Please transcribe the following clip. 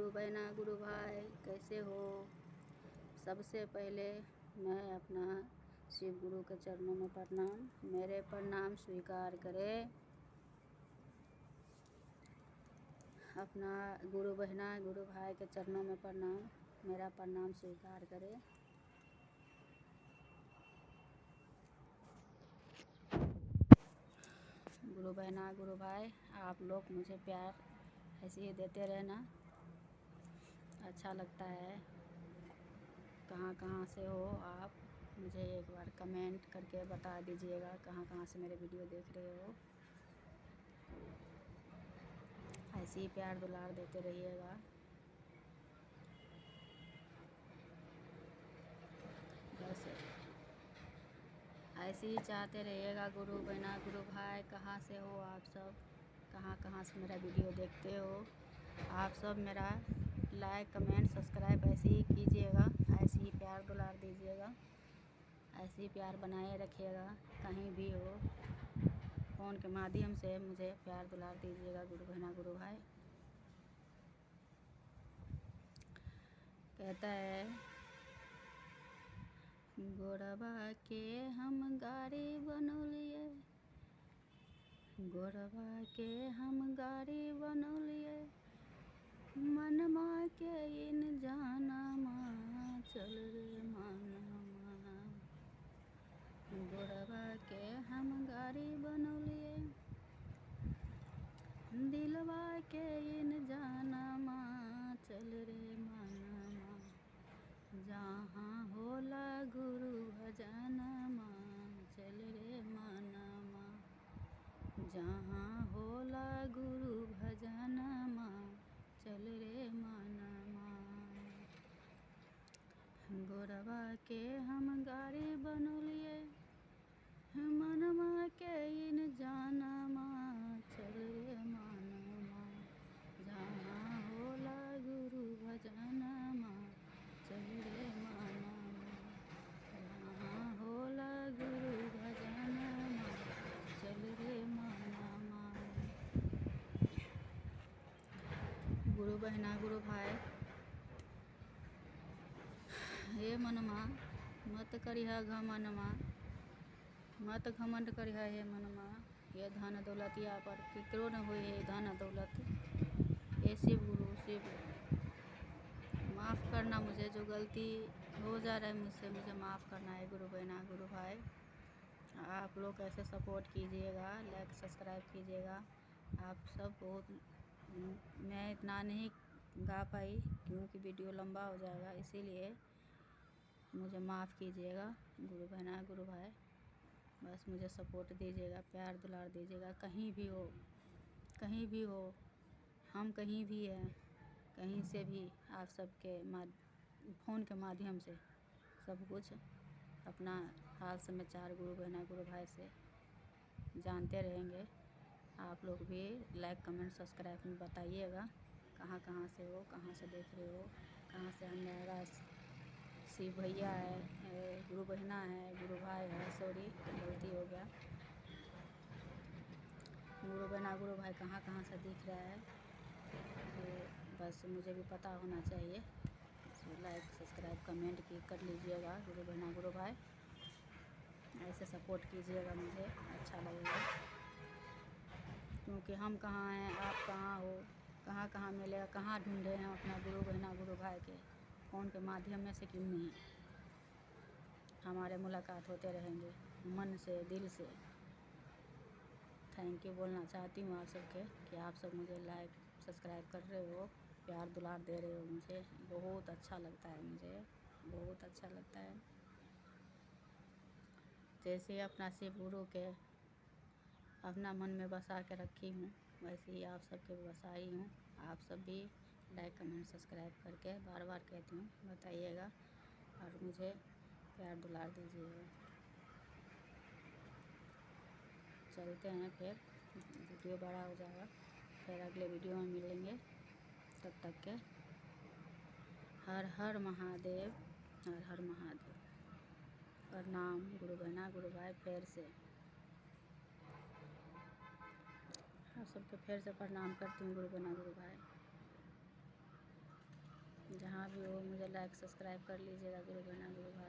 गुरु बहना गुरु भाई कैसे हो। सबसे पहले मैं अपना शिव गुरु के चरणों में प्रणाम, मेरे प्रणाम स्वीकार करें। अपना गुरु बहना गुरु भाई के चरणों में प्रणाम, मेरा प्रणाम स्वीकार करें। गुरु बहना गुरु भाई, आप लोग मुझे प्यार ऐसे ही देते रहना, अच्छा लगता है। कहाँ कहाँ से हो आप, मुझे एक बार कमेंट करके बता दीजिएगा कहाँ कहाँ से मेरे वीडियो देख रहे हो। ऐसे ही प्यार दुलार देते रहिएगा। बस ऐसे ही चाहते रहिएगा। गुरु बहना गुरु भाई, कहाँ से हो आप सब, कहाँ कहाँ से मेरा वीडियो देखते हो। आप सब मेरा लाइक कमेंट सब्सक्राइब ऐसे ही कीजिएगा, ऐसे ही प्यार दुलार दीजिएगा, ऐसे ही प्यार बनाए रखिएगा। कहीं भी हो फ़ोन के माध्यम से मुझे प्यार दुलार दीजिएगा गुरु बहना गुरु भाई। कहता है गोरबा के हम गाड़ी बनौलिए, गोरबा के हम गाड़ी बनौलिए, मनमा के इन जानमा चल रे मनमा। गोरबा के हम गाड़ी बनौलिए, दिलवा के इन जानमा चल रे मनमा। जहाँ होला गुरु भजनमा चल रे मनमा। जहाँ होला गुरु भजनमा चल रे मनमा। गोरबा के हम गाड़ी बनौलिए, मनमा के इन जानमा चल रे मनमा। जहाँ होला गुरु भजनमा चल रे मनमा। जहाँ होला गुरु भजनमा चल रे मनमा। गुरु बहना गुरु भाई, हे मनमा मत करिहा घमनमा, मत घमंड करिहा हे मनमा। ये धन दौलतिया पर केकरो न होई है धन दौलत। हे शिव गुरु शिव, माफ़ करना मुझे, जो गलती हो जा रहा है मुझसे मुझे माफ़ करना है गुरु बहना गुरु भाई। आप लोग ऐसे सपोर्ट कीजिएगा, लाइक सब्सक्राइब कीजिएगा। आप सब बहुत, मैं इतना नहीं गा पाई क्योंकि वीडियो लंबा हो जाएगा, इसीलिए मुझे माफ़ कीजिएगा गुरु बहना गुरु भाई। बस मुझे सपोर्ट दीजिएगा, प्यार दुलार दीजिएगा। कहीं भी हो, कहीं भी हो, हम कहीं भी हैं, कहीं से भी आप सबके फ़ोन के माध्यम से सब कुछ अपना हाल समाचार गुरु बहना गुरु भाई से जानते रहेंगे। आप लोग भी लाइक कमेंट सब्सक्राइब में बताइएगा कहाँ कहाँ से हो, कहाँ से देख रहे हो, कहाँ से हमारा शिव भैया है, गुरु बहना है, गुरु भाई है। सॉरी गलती हो गया। गुरु बहना गुरु भाई कहाँ कहाँ से दिख रहा है, तो बस मुझे भी पता होना चाहिए। तो लाइक सब्सक्राइब कमेंट की कर लीजिएगा गुरु बहना गुरु भाई, ऐसे सपोर्ट कीजिएगा, मुझे अच्छा लगेगा। क्योंकि हम कहाँ हैं, आप कहाँ हो, कहाँ कहाँ मिलेगा, कहाँ ढूंढे हैं अपना गुरु बहना गुरु भाई के फ़ोन के माध्यम में से क्यों नहीं हमारे मुलाकात होते रहेंगे मन से दिल से। थैंक यू बोलना चाहती हूँ आप सबके कि आप सब मुझे लाइक सब्सक्राइब कर रहे हो, प्यार दुलार दे रहे हो। मुझे बहुत अच्छा लगता है, मुझे बहुत अच्छा लगता है। जैसे अपना शिव गुरु के अपना मन में बसा के रखी हूँ, वैसे ही आप सबके बसाई हूँ। आप सब भी लाइक कमेंट सब्सक्राइब करके बार बार कहती हूँ बताइएगा और मुझे प्यार दुलार दीजिएगा। चलते हैं, फिर वीडियो बड़ा हो जाएगा, फिर अगले वीडियो में मिलेंगे। तब तक के हर हर महादेव, हर हर महादेव। प्रणाम गुरु बहना गुरु भाई, फिर से आप सबके फिर से प्रणाम करती हूँ गुरु बहना गुरु भाई। जहाँ भी हो मुझे लाइक सब्सक्राइब कर लीजिएगा गुरु बहना गुरु भाई।